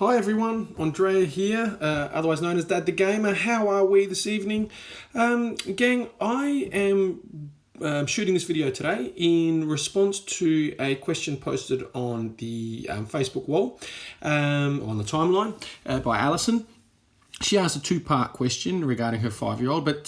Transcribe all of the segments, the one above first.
Hi everyone, Andrea here, otherwise known as Dad the Gamer. How are we this evening? Gang, I am shooting this video today in response to a question posted on the Facebook wall, on the timeline, by Alison. She asked a two-part question regarding her 5-year-old, but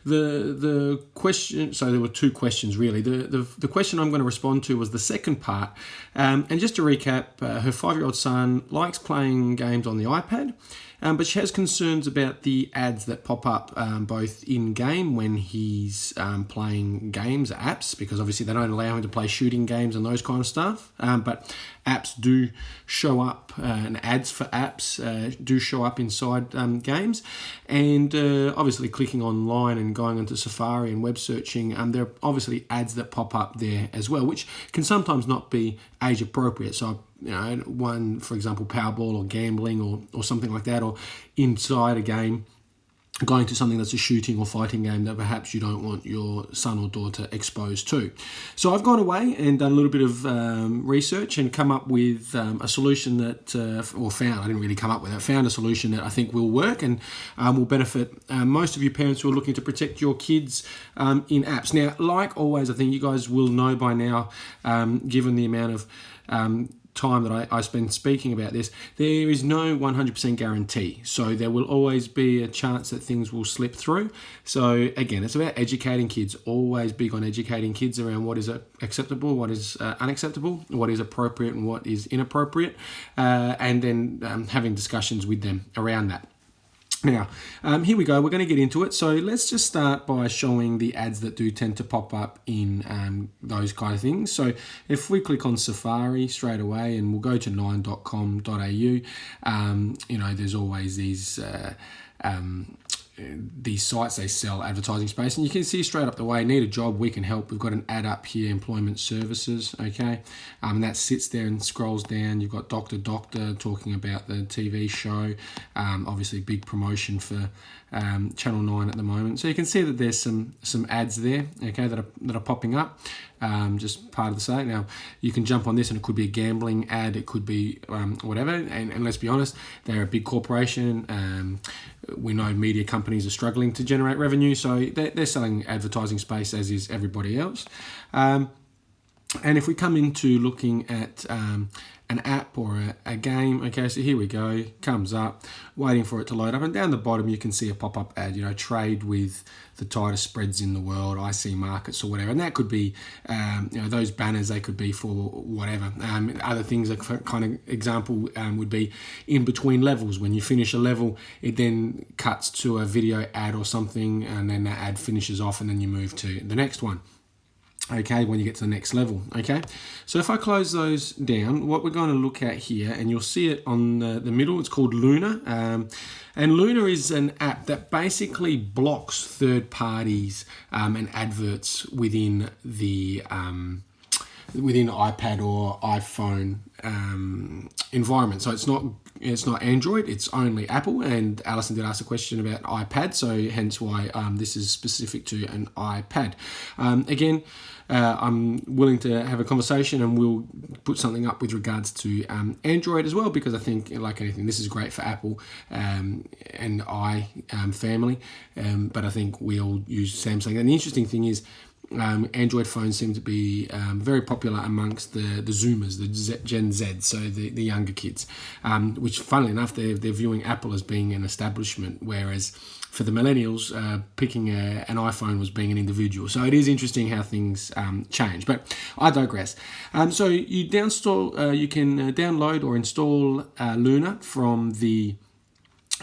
the question, so there were two questions really. The question I'm going to respond to was the second part. And just to recap, her 5-year-old son likes playing games on the iPad, but she has concerns about the ads that pop up both in-game when he's playing games, apps, because obviously they don't allow him to play shooting games and those kind of stuff, but apps do show up, and ads for apps do show up inside games. And obviously clicking online and going into Safari and web searching, there are obviously ads that pop up there as well, which can sometimes not be age appropriate. So, you know, one, for example, Powerball or gambling or something like that, or inside a game, going to something that's a shooting or fighting game that perhaps you don't want your son or daughter exposed to. So I've gone away and done a little bit of research and come up with a solution that, I didn't really come up with it, found a solution that I think will work and will benefit most of you parents who are looking to protect your kids in apps. Now, like always, I think you guys will know by now, given the amount of time that I spend speaking about this, there is no 100% guarantee. So there will always be a chance that things will slip through. So again, it's about educating kids, always big on educating kids around what is acceptable, what is unacceptable, what is appropriate and what is inappropriate, and then having discussions with them around that. Now, here we go. We're going to get into it. So let's just start by showing the ads that do tend to pop up in those kind of things. So if we click on Safari straight away and we'll go to 9.com.au, there's always these sites, they sell advertising space, and you can see straight up the way, need a job, we can help. We've got an ad up here, employment services, okay, and that sits there and scrolls down. You've got Dr. talking about the TV show, obviously big promotion for Channel 9 at the moment. So you can see that there's some ads there, okay, that are popping up, just part of the site. Now you can jump on this and it could be a gambling ad, it could be whatever, and let's be honest, they're a big corporation. We know media companies are struggling to generate revenue, so they're selling advertising space, as is everybody else. And if we come into looking at an app or a game, okay, so here we go, comes up, waiting for it to load up, and down the bottom you can see a pop-up ad, trade with the tightest spreads in the world, IC Markets or whatever, and that could be, those banners, they could be for whatever. Other things, like kind of example would be in between levels. When you finish a level, it then cuts to a video ad or something, and then that ad finishes off, and then you move to the next one. Okay, when you get to the next level, okay? So if I close those down, what we're going to look at here, and you'll see it on the middle, it's called Luna. And Luna is an app that basically blocks third parties and adverts within the within iPad or iPhone environment. So it's not Android, it's only Apple, and Alison did ask a question about iPad, so hence why this is specific to an iPad. Again, I'm willing to have a conversation, and we'll put something up with regards to Android as well, because I think, like anything, this is great for Apple and family, but I think we all use Samsung. And the interesting thing is, Android phones seem to be very popular amongst the Zoomers, the Gen Z, so the younger kids, which, funnily enough, they're viewing Apple as being an establishment, whereas for the millennials, picking an iPhone was being an individual. So it is interesting how things change, but I digress. So you can download or install Luna from the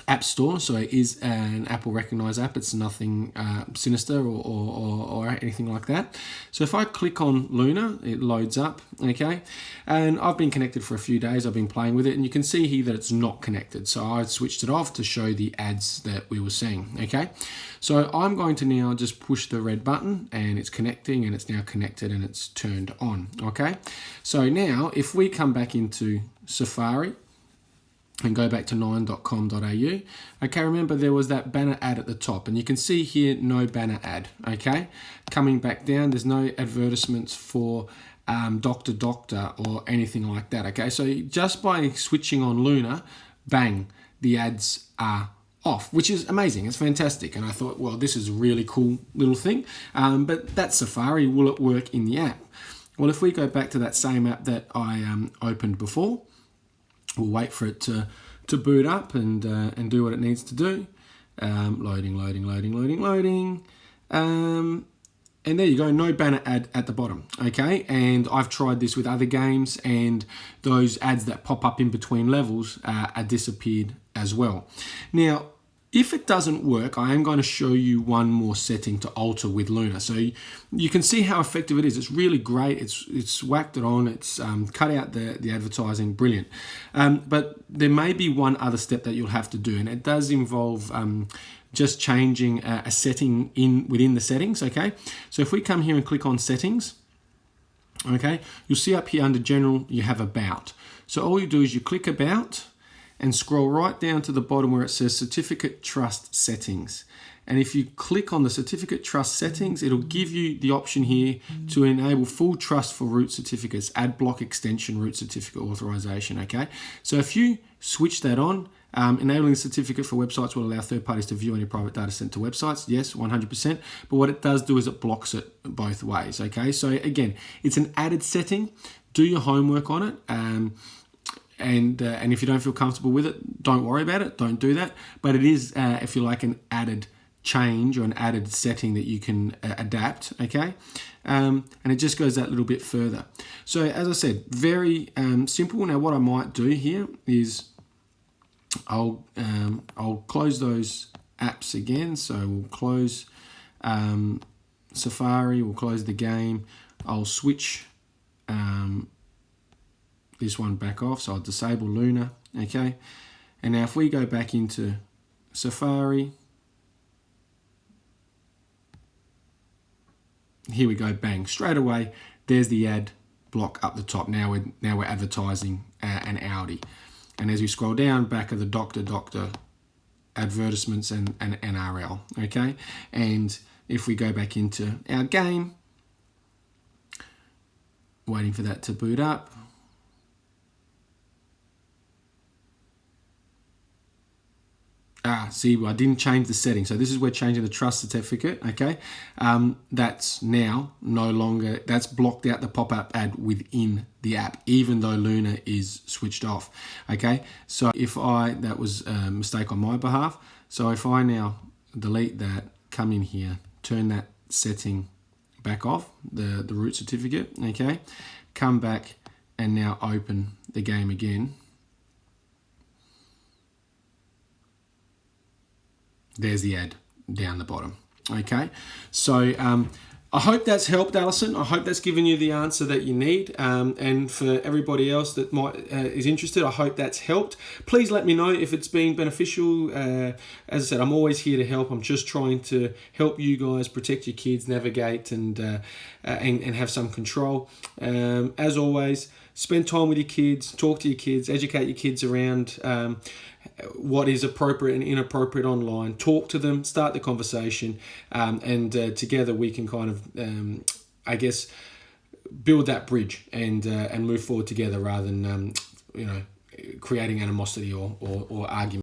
App Store, so it is an Apple recognized app. It's nothing sinister or anything like that. So if I click on Luna, it loads up, okay, and I've been connected for a few days. I've been playing with it, and you can see here that it's not connected, so I switched it off to show the ads that we were seeing, okay. So I'm going to now just push the red button, and it's connecting, and it's now connected, and it's turned on, okay. So now if we come back into Safari and go back to 9.com.au. Okay, remember there was that banner ad at the top, and you can see here no banner ad. Okay, coming back down, there's no advertisements for Doctor Doctor or anything like that. Okay, so just by switching on Luna, bang, the ads are off, which is amazing. It's fantastic. And I thought, well, this is a really cool little thing. But that's Safari. Will it work in the app? Well, if we go back to that same app that I opened before, we'll wait for it to boot up and do what it needs to do. Loading. And there you go, no banner ad at the bottom, okay? And I've tried this with other games, and those ads that pop up in between levels are disappeared as well. Now, if it doesn't work, I am going to show you one more setting to alter with Luna. So you can see how effective it is. It's really great. It's whacked it on. It's cut out the advertising. Brilliant. But there may be one other step that you'll have to do, and it does involve just changing a setting within the settings, okay? So if we come here and click on settings, okay, you'll see up here under general, you have about. So all you do is you click about and scroll right down to the bottom where it says certificate trust settings. And if you click on the certificate trust settings, it'll give you the option here to enable full trust for root certificates, add block extension root certificate authorization, okay? So if you switch that on, enabling the certificate for websites will allow third parties to view any private data sent to websites. Yes, 100%. But what it does do is it blocks it both ways, okay? So again, it's an added setting. Do your homework on it. And if you don't feel comfortable with it, don't worry about it. Don't do that. But it is, if you like, an added change or an added setting that you can adapt, okay? And it just goes that little bit further. So as I said, very simple. Now what I might do here is I'll close those apps again. So we'll close Safari, we'll close the game. I'll switch this one back off, so I'll disable Luna, okay? And now if we go back into Safari, here we go, bang, straight away, there's the ad block up the top. Now we're advertising an Audi. And as we scroll down, back of the Doctor advertisements and NRL, okay? And if we go back into our game, waiting for that to boot up, see, I didn't change the setting. So this is where changing the trust certificate, okay? That's now no longer, that's blocked out the pop-up ad within the app, even though Luna is switched off, okay? So that was a mistake on my behalf. So if I now delete that, come in here, turn that setting back off, the root certificate, okay? Come back and now open the game again. There's the ad down the bottom. Okay, so I hope that's helped, Alison. I hope that's given you the answer that you need. And for everybody else that is interested, I hope that's helped. Please let me know if it's been beneficial. As I said, I'm always here to help. I'm just trying to help you guys protect your kids, navigate, and have some control. As always, spend time with your kids, talk to your kids, educate your kids around what is appropriate and inappropriate online. Talk to them, start the conversation, and together we can kind of, I guess, build that bridge and move forward together rather than creating animosity or argument.